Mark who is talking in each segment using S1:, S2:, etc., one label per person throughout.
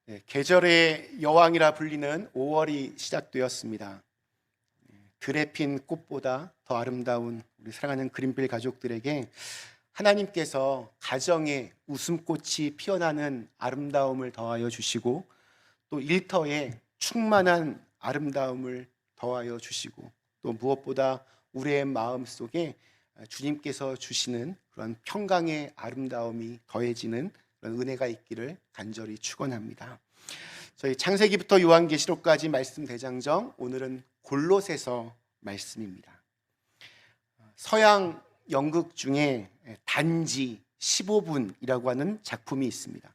S1: 계절의 여왕이라 불리는 5월이 시작되었습니다. 들에 핀 꽃보다 더 아름다운 우리 사랑하는 그린빌 가족들에게 하나님께서 가정에 웃음꽃이 피어나는 아름다움을 더하여 주시고, 또 일터에 충만한 아름다움을 더하여 주시고, 또 무엇보다 우리의 마음 속에 주님께서 주시는 그런 평강의 아름다움이 더해지는 그런 은혜가 있기를 간절히 축원합니다. 저희 창세기부터 요한계시록까지 말씀 대장정, 오늘은 골로새서 말씀입니다. 서양 연극 중에 단지 15분이라고 하는 작품이 있습니다.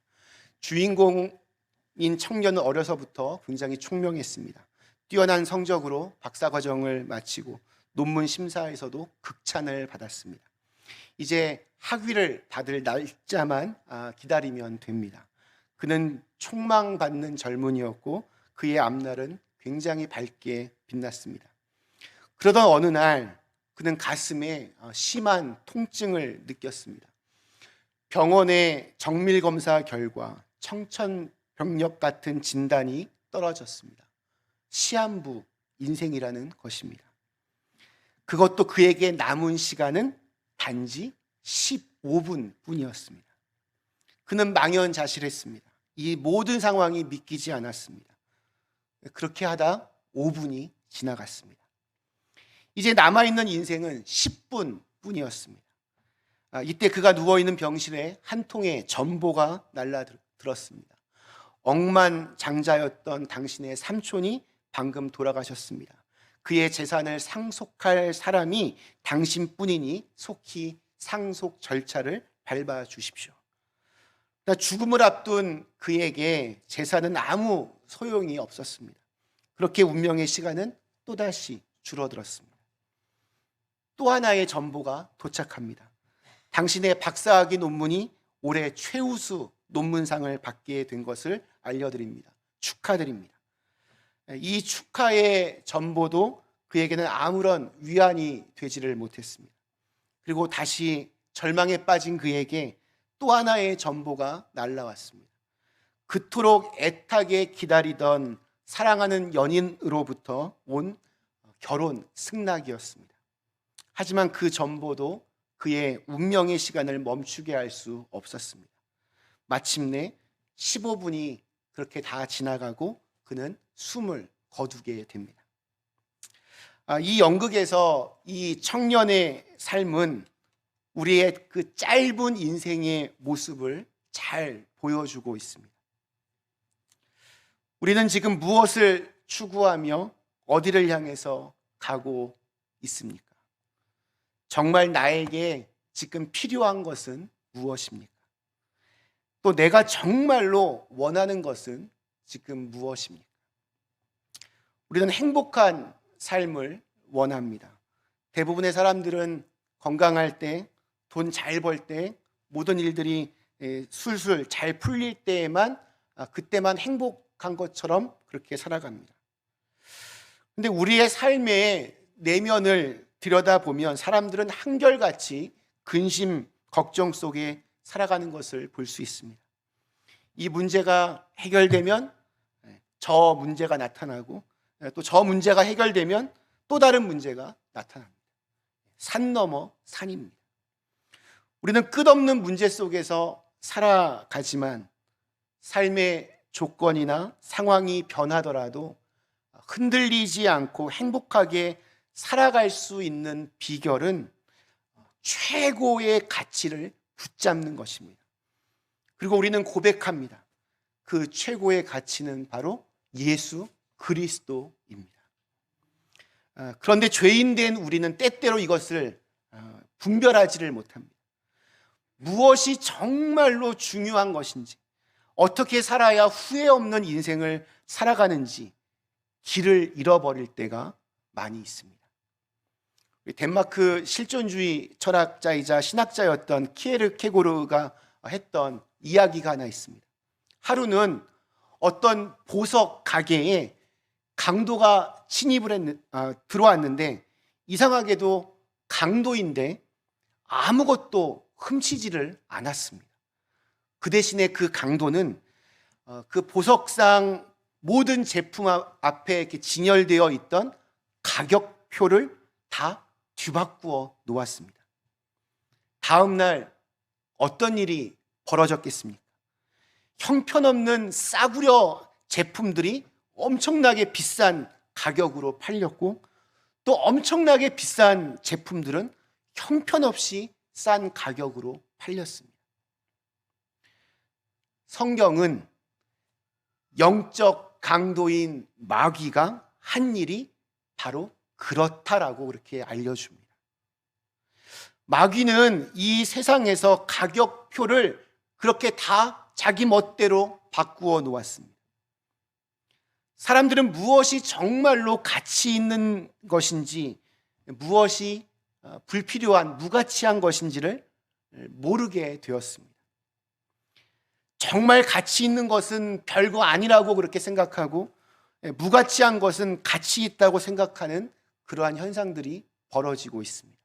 S1: 주인공인 청년은 어려서부터 굉장히 총명했습니다. 뛰어난 성적으로 박사과정을 마치고 논문 심사에서도 극찬을 받았습니다. 이제 학위를 받을 날짜만 기다리면 됩니다. 그는 촉망받는 젊은이였고 그의 앞날은 굉장히 밝게 빛났습니다. 그러던 어느 날 그는 가슴에 심한 통증을 느꼈습니다. 병원의 정밀검사 결과 청천벽력 같은 진단이 떨어졌습니다. 시한부 인생이라는 것입니다. 그것도 그에게 남은 시간은 단지 15분 뿐이었습니다. 그는 망연자실했습니다. 이 모든 상황이 믿기지 않았습니다. 그렇게 하다 5분이 지나갔습니다. 이제 남아있는 인생은 10분 뿐이었습니다. 이때 그가 누워있는 병실에 한 통의 전보가 날라들었습니다. 억만장자였던 당신의 삼촌이 방금 돌아가셨습니다. 그의 재산을 상속할 사람이 당신뿐이니 속히 상속 절차를 밟아 주십시오. 죽음을 앞둔 그에게 재산은 아무 소용이 없었습니다. 그렇게 운명의 시간은 또다시 줄어들었습니다. 또 하나의 전보가 도착합니다. 당신의 박사학위 논문이 올해 최우수 논문상을 받게 된 것을 알려드립니다. 축하드립니다. 이 축하의 전보도 그에게는 아무런 위안이 되지를 못했습니다. 그리고 다시 절망에 빠진 그에게 또 하나의 전보가 날라왔습니다. 그토록 애타게 기다리던 사랑하는 연인으로부터 온 결혼 승낙이었습니다. 하지만 그 전보도 그의 운명의 시간을 멈추게 할 수 없었습니다. 마침내 15분이 그렇게 다 지나가고 그는 숨을 거두게 됩니다. 이 연극에서 이 청년의 삶은 우리의 그 짧은 인생의 모습을 잘 보여주고 있습니다. 우리는 지금 무엇을 추구하며 어디를 향해서 가고 있습니까? 정말 나에게 지금 필요한 것은 무엇입니까? 또 내가 정말로 원하는 것은 지금 무엇입니까? 우리는 행복한 삶을 원합니다. 대부분의 사람들은 건강할 때, 돈 잘 벌 때, 모든 일들이 술술 잘 풀릴 때에만 그때만 행복한 것처럼 그렇게 살아갑니다. 근데 우리의 삶의 내면을 들여다보면 사람들은 한결같이 근심, 걱정 속에 살아가는 것을 볼 수 있습니다. 이 문제가 해결되면 저 문제가 나타나고, 또 저 문제가 해결되면 또 다른 문제가 나타납니다. 산 넘어 산입니다. 우리는 끝없는 문제 속에서 살아가지만 삶의 조건이나 상황이 변하더라도 흔들리지 않고 행복하게 살아갈 수 있는 비결은 최고의 가치를 붙잡는 것입니다. 그리고 우리는 고백합니다. 그 최고의 가치는 바로 예수 그리스도입니다. 그런데 죄인된 우리는 때때로 이것을 분별하지를 못합니다. 무엇이 정말로 중요한 것인지, 어떻게 살아야 후회 없는 인생을 살아가는지 길을 잃어버릴 때가 많이 있습니다. 덴마크 실존주의 철학자이자 신학자였던 키에르케고르가 했던 이야기가 하나 있습니다. 하루는 어떤 보석 가게에 강도가 들어왔는데 이상하게도 강도인데 아무것도 훔치지를 않았습니다. 그 대신에 그 강도는 그 보석상 모든 제품 앞에 이렇게 진열되어 있던 가격표를 다 뒤바꾸어 놓았습니다. 다음 날 어떤 일이 벌어졌겠습니까? 형편없는 싸구려 제품들이 엄청나게 비싼 가격으로 팔렸고, 또 엄청나게 비싼 제품들은 형편없이 싼 가격으로 팔렸습니다. 성경은 영적 강도인 마귀가 한 일이 바로 그렇다라고 그렇게 알려줍니다. 마귀는 이 세상에서 가격표를 그렇게 다 자기 멋대로 바꾸어 놓았습니다. 사람들은 무엇이 정말로 가치 있는 것인지, 무엇이 불필요한, 무가치한 것인지를 모르게 되었습니다. 정말 가치 있는 것은 별거 아니라고 그렇게 생각하고, 무가치한 것은 가치 있다고 생각하는 그러한 현상들이 벌어지고 있습니다.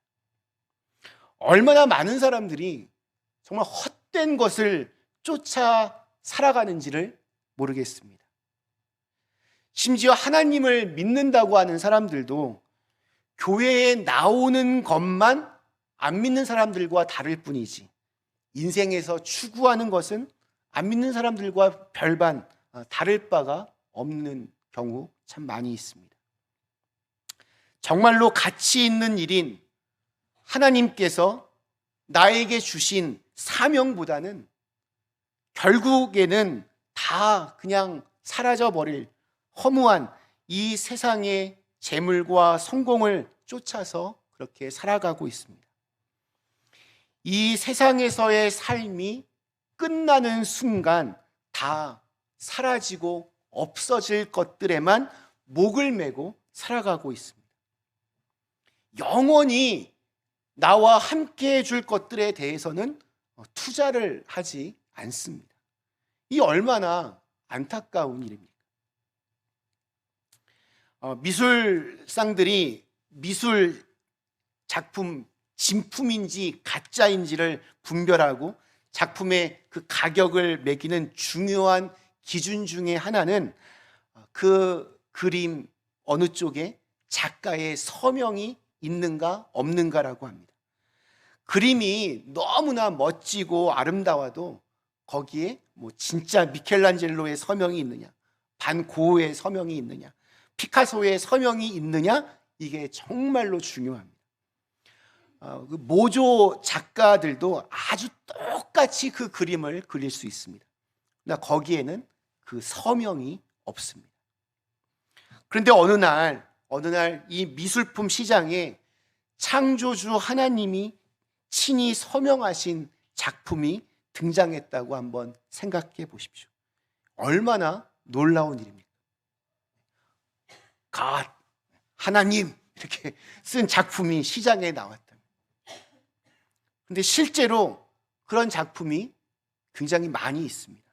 S1: 얼마나 많은 사람들이 정말 헛된 것을 쫓아 살아가는지를 모르겠습니다. 심지어 하나님을 믿는다고 하는 사람들도 교회에 나오는 것만 안 믿는 사람들과 다를 뿐이지, 인생에서 추구하는 것은 안 믿는 사람들과 별반 다를 바가 없는 경우 참 많이 있습니다. 정말로 가치 있는 일인 하나님께서 나에게 주신 사명보다는 결국에는 다 그냥 사라져버릴 허무한 이 세상의 재물과 성공을 쫓아서 그렇게 살아가고 있습니다. 이 세상에서의 삶이 끝나는 순간 다 사라지고 없어질 것들에만 목을 메고 살아가고 있습니다. 영원히 나와 함께 해줄 것들에 대해서는 투자를 하지 않습니다. 이 얼마나 안타까운 일입니까? 미술상들이 미술 작품 진품인지 가짜인지를 분별하고 작품의 그 가격을 매기는 중요한 기준 중에 하나는 그 그림 어느 쪽에 작가의 서명이 있는가 없는가라고 합니다. 그림이 너무나 멋지고 아름다워도 거기에 뭐 진짜 미켈란젤로의 서명이 있느냐, 반 고흐의 서명이 있느냐, 피카소의 서명이 있느냐, 이게 정말로 중요합니다. 그 모조 작가들도 아주 똑같이 그 그림을 그릴 수 있습니다. 그러나 거기에는 그 서명이 없습니다. 그런데 어느 날 이 미술품 시장에 창조주 하나님이 친히 서명하신 작품이 등장했다고 한번 생각해 보십시오. 얼마나 놀라운 일입니까? God, 하나님 이렇게 쓴 작품이 시장에 나왔다. 그런데 실제로 그런 작품이 굉장히 많이 있습니다.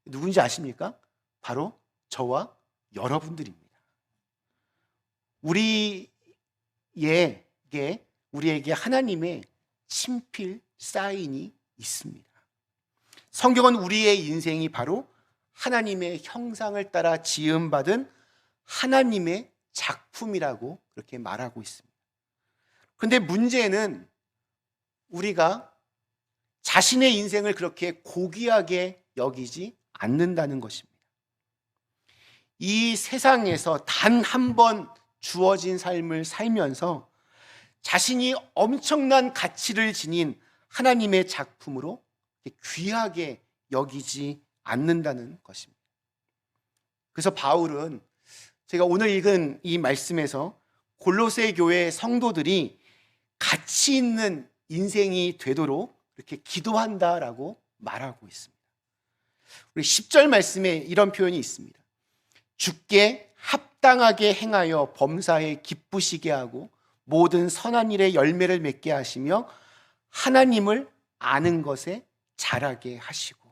S1: 누군지 아십니까? 바로 저와 여러분들입니다. 우리에게 하나님의 친필 사인이 있습니다. 성경은 우리의 인생이 바로 하나님의 형상을 따라 지음받은 하나님의 작품이라고 그렇게 말하고 있습니다. 그런데 문제는 우리가 자신의 인생을 그렇게 고귀하게 여기지 않는다는 것입니다. 이 세상에서 단 한 번 주어진 삶을 살면서 자신이 엄청난 가치를 지닌 하나님의 작품으로 귀하게 여기지 않는다는 것입니다. 그래서 바울은 제가 오늘 읽은 이 말씀에서 골로새 교회 성도들이 가치 있는 인생이 되도록 이렇게 기도한다라고 말하고 있습니다. 우리 10절 말씀에 이런 표현이 있습니다. 주께 합당하게 행하여 범사에 기쁘시게 하고 모든 선한 일에 열매를 맺게 하시며 하나님을 아는 것에 자라게 하시고.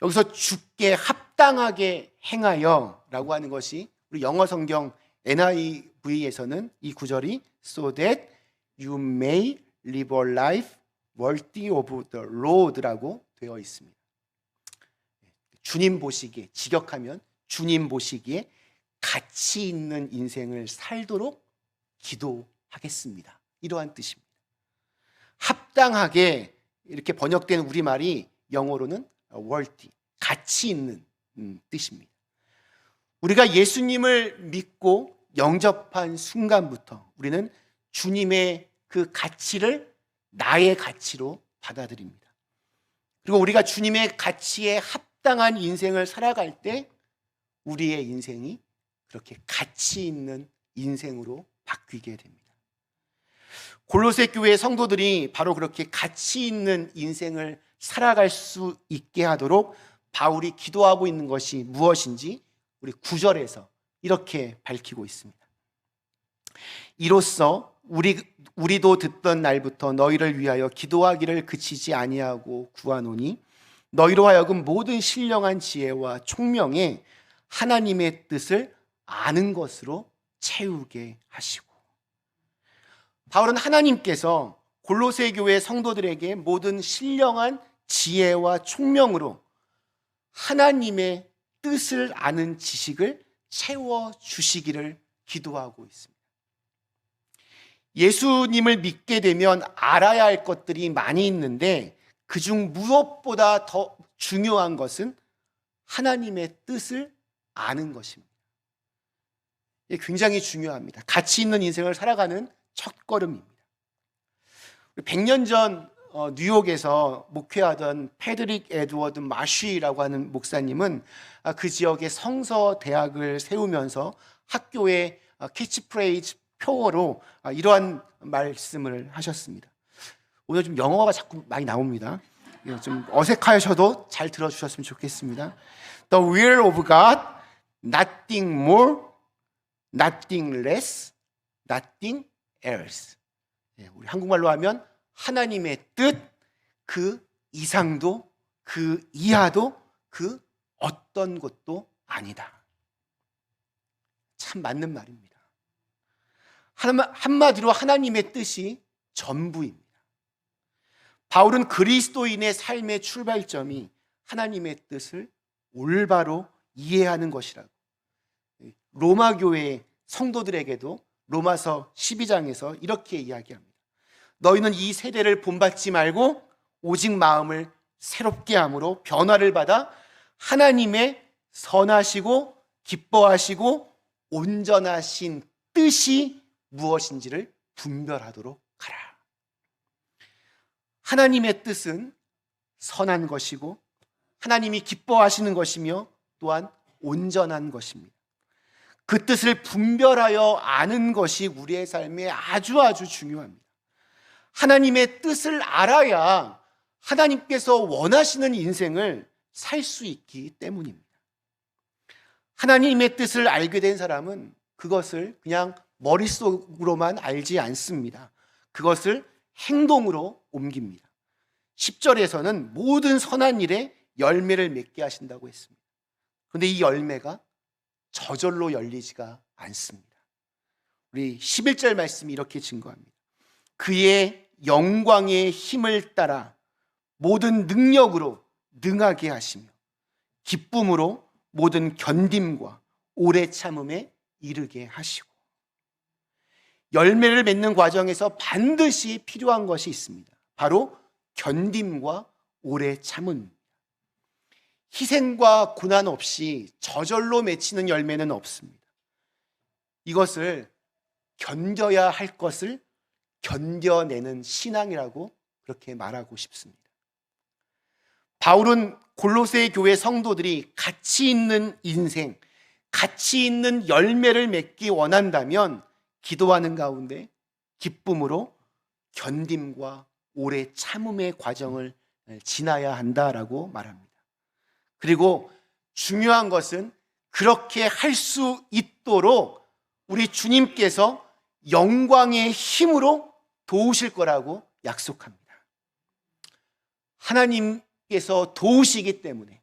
S1: 여기서 주께 합당하게 행하여 라고 하는 것이 우리 영어 성경 NIV에서는 이 구절이 so that you may live a life worthy of the Lord라고 되어 있습니다. 주님 보시기에, 직역하면 주님 보시기에 가치 있는 인생을 살도록 기도하겠습니다. 이러한 뜻입니다. 합당하게 이렇게 번역된 우리말이 영어로는 worthy, 가치 있는 뜻입니다. 우리가 예수님을 믿고 영접한 순간부터 우리는 주님의 그 가치를 나의 가치로 받아들입니다. 그리고 우리가 주님의 가치에 합당한 인생을 살아갈 때 우리의 인생이 그렇게 가치 있는 인생으로 바뀌게 됩니다. 골로새 교회 성도들이 바로 그렇게 가치 있는 인생을 살아갈 수 있게 하도록 바울이 기도하고 있는 것이 무엇인지 우리 9절에서 이렇게 밝히고 있습니다. 이로써 우리도 듣던 날부터 너희를 위하여 기도하기를 그치지 아니하고 구하노니 너희로 하여금 모든 신령한 지혜와 총명에 하나님의 뜻을 아는 것으로 채우게 하시고. 바울은 하나님께서 골로새 교회 성도들에게 모든 신령한 지혜와 총명으로 하나님의 뜻을 아는 지식을 채워주시기를 기도하고 있습니다. 예수님을 믿게 되면 알아야 할 것들이 많이 있는데 그중 무엇보다 더 중요한 것은 하나님의 뜻을 아는 것입니다. 이게 굉장히 중요합니다. 가치 있는 인생을 살아가는 첫걸음입니다. 100년 전 뉴욕에서 목회하던 패드릭 에드워드 마쉬라고 하는 목사님은 그 지역에 성서 대학을 세우면서 학교의 캐치프레이즈 표어로 이러한 말씀을 하셨습니다. 오늘 좀 영어가 자꾸 많이 나옵니다. 좀 어색하셔도 잘 들어주셨으면 좋겠습니다. The will of God, nothing more, nothing less, nothing else. 우리 한국말로 하면 하나님의 뜻, 그 이상도, 그 이하도, 그 어떤 것도 아니다. 참 맞는 말입니다. 한마디로 하나님의 뜻이 전부입니다. 바울은 그리스도인의 삶의 출발점이 하나님의 뜻을 올바로 이해하는 것이라고 로마 교회 성도들에게도 로마서 12장에서 이렇게 이야기합니다. 너희는 이 세대를 본받지 말고 오직 마음을 새롭게 함으로 변화를 받아 하나님의 선하시고 기뻐하시고 온전하신 뜻이 무엇인지를 분별하도록 하라. 하나님의 뜻은 선한 것이고 하나님이 기뻐하시는 것이며 또한 온전한 것입니다. 그 뜻을 분별하여 아는 것이 우리의 삶에 아주 중요합니다. 하나님의 뜻을 알아야 하나님께서 원하시는 인생을 살 수 있기 때문입니다. 하나님의 뜻을 알게 된 사람은 그것을 그냥 머릿속으로만 알지 않습니다. 그것을 행동으로 옮깁니다. 10절에서는 모든 선한 일에 열매를 맺게 하신다고 했습니다. 그런데 이 열매가 저절로 열리지가 않습니다. 우리 11절 말씀이 이렇게 증거합니다. 그의 영광의 힘을 따라 모든 능력으로 능하게 하시며 기쁨으로 모든 견딤과 오래 참음에 이르게 하시고. 열매를 맺는 과정에서 반드시 필요한 것이 있습니다. 바로 견딤과 오래 참음입니다. 희생과 고난 없이 저절로 맺히는 열매는 없습니다. 이것을 견뎌야 할 것을 견뎌내는 신앙이라고 그렇게 말하고 싶습니다. 바울은 골로새 교회 성도들이 가치 있는 인생, 가치 있는 열매를 맺기 원한다면 기도하는 가운데 기쁨으로 견딤과 오래 참음의 과정을 지나야 한다라고 말합니다. 그리고 중요한 것은 그렇게 할 수 있도록 우리 주님께서 영광의 힘으로 도우실 거라고 약속합니다. 하나님께서 도우시기 때문에,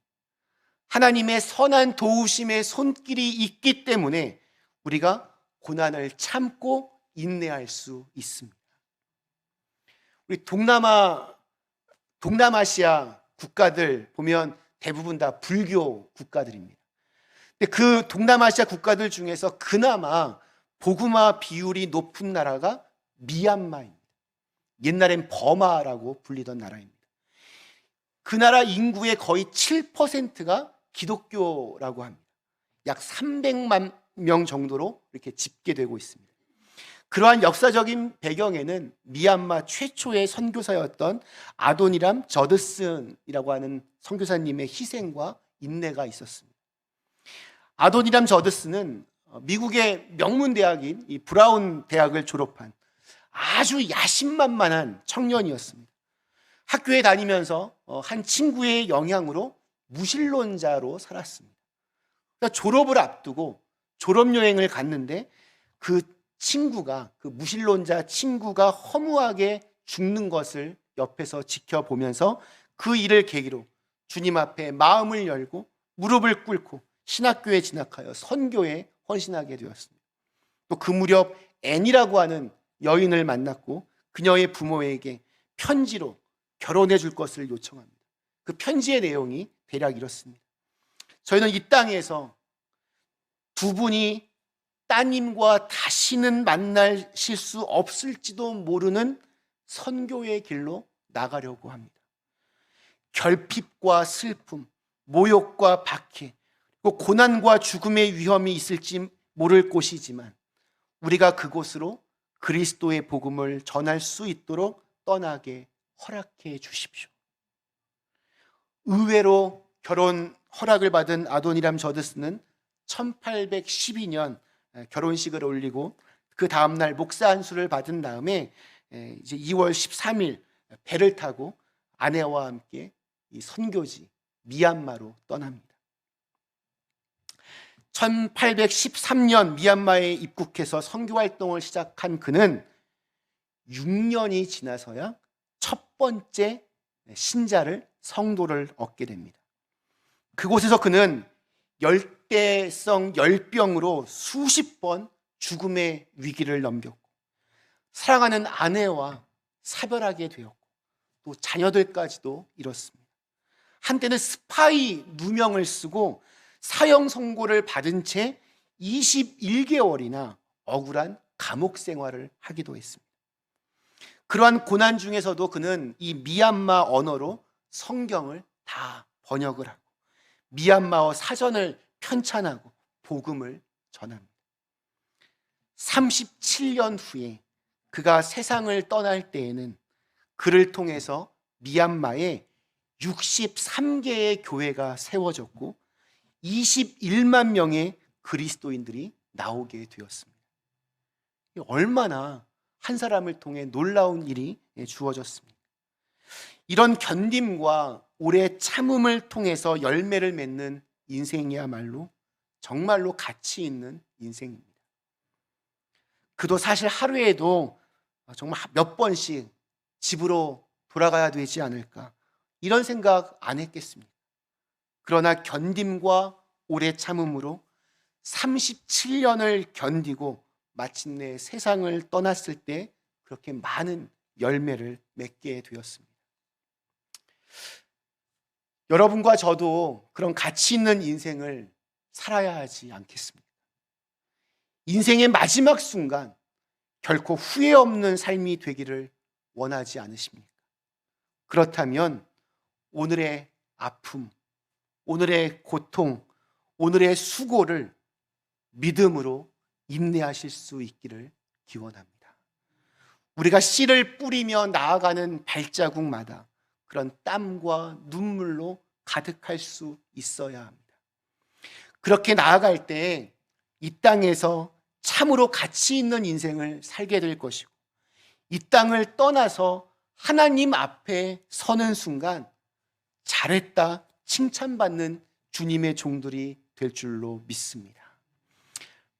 S1: 하나님의 선한 도우심의 손길이 있기 때문에 우리가 고난을 참고 인내할 수 있습니다. 우리 동남아시아 국가들 보면 대부분 다 불교 국가들입니다. 근데 그 동남아시아 국가들 중에서 그나마 복음화 비율이 높은 나라가 미얀마입니다. 옛날엔 버마라고 불리던 나라입니다. 그 나라 인구의 거의 7%가 기독교라고 합니다. 약 300만 명 정도로 이렇게 집계되고 있습니다. 그러한 역사적인 배경에는 미얀마 최초의 선교사였던 아도니람 저드슨이라고 하는 선교사님의 희생과 인내가 있었습니다. 아도니람 저드슨은 미국의 명문 대학인 이 브라운 대학을 졸업한 아주 야심만만한 청년이었습니다. 학교에 다니면서 한 친구의 영향으로 무신론자로 살았습니다. 그러니까 졸업을 앞두고 졸업여행을 갔는데 그 무신론자 친구가 허무하게 죽는 것을 옆에서 지켜보면서 그 일을 계기로 주님 앞에 마음을 열고 무릎을 꿇고 신학교에 진학하여 선교에 헌신하게 되었습니다. 또 그 무렵 앤이라고 하는 여인을 만났고 그녀의 부모에게 편지로 결혼해 줄 것을 요청합니다. 그 편지의 내용이 대략 이렇습니다. 저희는 이 땅에서 두 분이 따님과 다시는 만나실 수 없을지도 모르는 선교의 길로 나가려고 합니다. 결핍과 슬픔, 모욕과 박해, 그리고 고난과 죽음의 위험이 있을지 모를 곳이지만 우리가 그곳으로 그리스도의 복음을 전할 수 있도록 떠나게 허락해 주십시오. 의외로 결혼 허락을 받은 아도니람 저드슨은 1812년 결혼식을 올리고 그 다음날 목사 안수를 받은 다음에 이제 2월 13일 배를 타고 아내와 함께 이 선교지 미얀마로 떠납니다. 1813년 미얀마에 입국해서 선교 활동을 시작한 그는 6년이 지나서야 첫 번째 신자를 성도를 얻게 됩니다. 그곳에서 그는 열대성 열병으로 수십 번 죽음의 위기를 넘겼고 사랑하는 아내와 사별하게 되었고 또 자녀들까지도 잃었습니다. 한때는 스파이 누명을 쓰고 사형 선고를 받은 채 21개월이나 억울한 감옥 생활을 하기도 했습니다. 그러한 고난 중에서도 그는 이 미얀마 언어로 성경을 다 번역을 하고 미얀마어 사전을 편찬하고 복음을 전합니다. 37년 후에 그가 세상을 떠날 때에는 그를 통해서 미얀마에 63개의 교회가 세워졌고 21만 명의 그리스도인들이 나오게 되었습니다. 얼마나 한 사람을 통해 놀라운 일이 주어졌습니다. 이런 견딤과 오래 참음을 통해서 열매를 맺는 인생이야말로 정말로 가치 있는 인생입니다. 그도 사실 하루에도 정말 몇 번씩 집으로 돌아가야 되지 않을까 이런 생각 안 했겠습니까? 그러나 견딤과 오래 참음으로 37년을 견디고 마침내 세상을 떠났을 때 그렇게 많은 열매를 맺게 되었습니다. 여러분과 저도 그런 가치 있는 인생을 살아야 하지 않겠습니까? 인생의 마지막 순간 결코 후회 없는 삶이 되기를 원하지 않으십니까? 그렇다면 오늘의 아픔, 오늘의 고통, 오늘의 수고를 믿음으로 인내하실 수 있기를 기원합니다. 우리가 씨를 뿌리며 나아가는 발자국마다 그런 땀과 눈물로 가득할 수 있어야 합니다. 그렇게 나아갈 때 이 땅에서 참으로 가치 있는 인생을 살게 될 것이고 이 땅을 떠나서 하나님 앞에 서는 순간 잘했다 칭찬받는 주님의 종들이 될 줄로 믿습니다.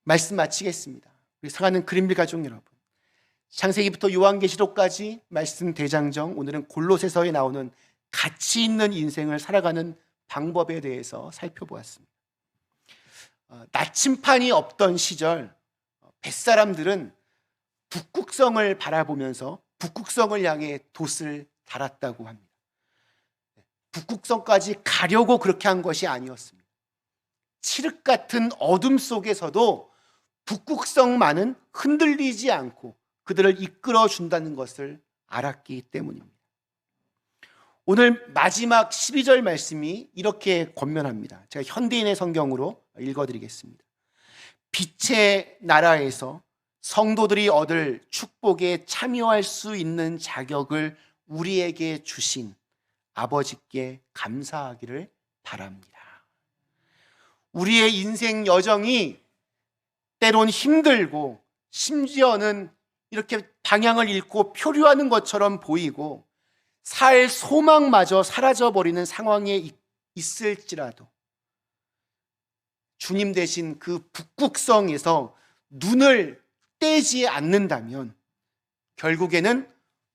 S1: 말씀 마치겠습니다. 우리 사랑하는 그린빌 가족 여러분, 창세기부터 요한계시록까지 말씀 대장정, 오늘은 골로새서에 나오는 가치 있는 인생을 살아가는 방법에 대해서 살펴보았습니다. 나침판이 없던 시절 뱃사람들은 북극성을 바라보면서 북극성을 향해 돛을 달았다고 합니다. 북극성까지 가려고 그렇게 한 것이 아니었습니다. 칠흑 같은 어둠 속에서도 북극성만은 흔들리지 않고 그들을 이끌어 준다는 것을 알았기 때문입니다. 오늘 마지막 12절 말씀이 이렇게 권면합니다. 제가 현대인의 성경으로 읽어드리겠습니다. 빛의 나라에서 성도들이 얻을 축복에 참여할 수 있는 자격을 우리에게 주신 아버지께 감사하기를 바랍니다. 우리의 인생 여정이 때론 힘들고 심지어는 이렇게 방향을 잃고 표류하는 것처럼 보이고 살 소망마저 사라져버리는 상황에 있을지라도 주님 대신 그 북극성에서 눈을 떼지 않는다면 결국에는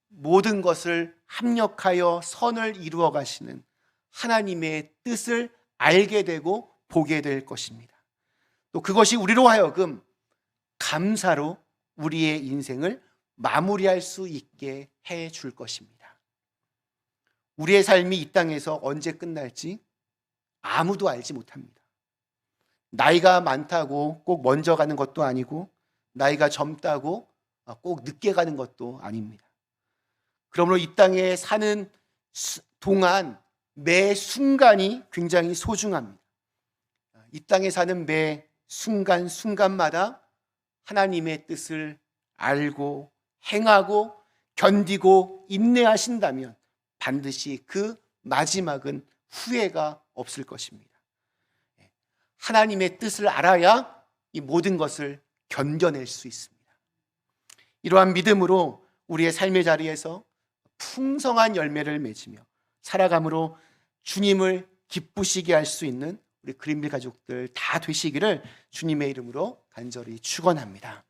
S1: 모든 것을 합력하여 선을 이루어 가시는 하나님의 뜻을 알게 되고 보게 될 것입니다. 또 그것이 우리로 하여금 감사로 우리의 인생을 마무리할 수 있게 해 줄 것입니다. 우리의 삶이 이 땅에서 언제 끝날지 아무도 알지 못합니다. 나이가 많다고 꼭 먼저 가는 것도 아니고 나이가 젊다고 꼭 늦게 가는 것도 아닙니다. 그러므로 이 땅에 사는 동안 매 순간이 굉장히 소중합니다. 이 땅에 사는 매 순간마다 하나님의 뜻을 알고 행하고 견디고 인내하신다면 반드시 그 마지막은 후회가 없을 것입니다. 하나님의 뜻을 알아야 이 모든 것을 견뎌낼 수 있습니다. 이러한 믿음으로 우리의 삶의 자리에서 풍성한 열매를 맺으며 살아감으로 주님을 기쁘시게 할 수 있는 우리 그린빌 가족들 다 되시기를 주님의 이름으로 간절히 축원합니다.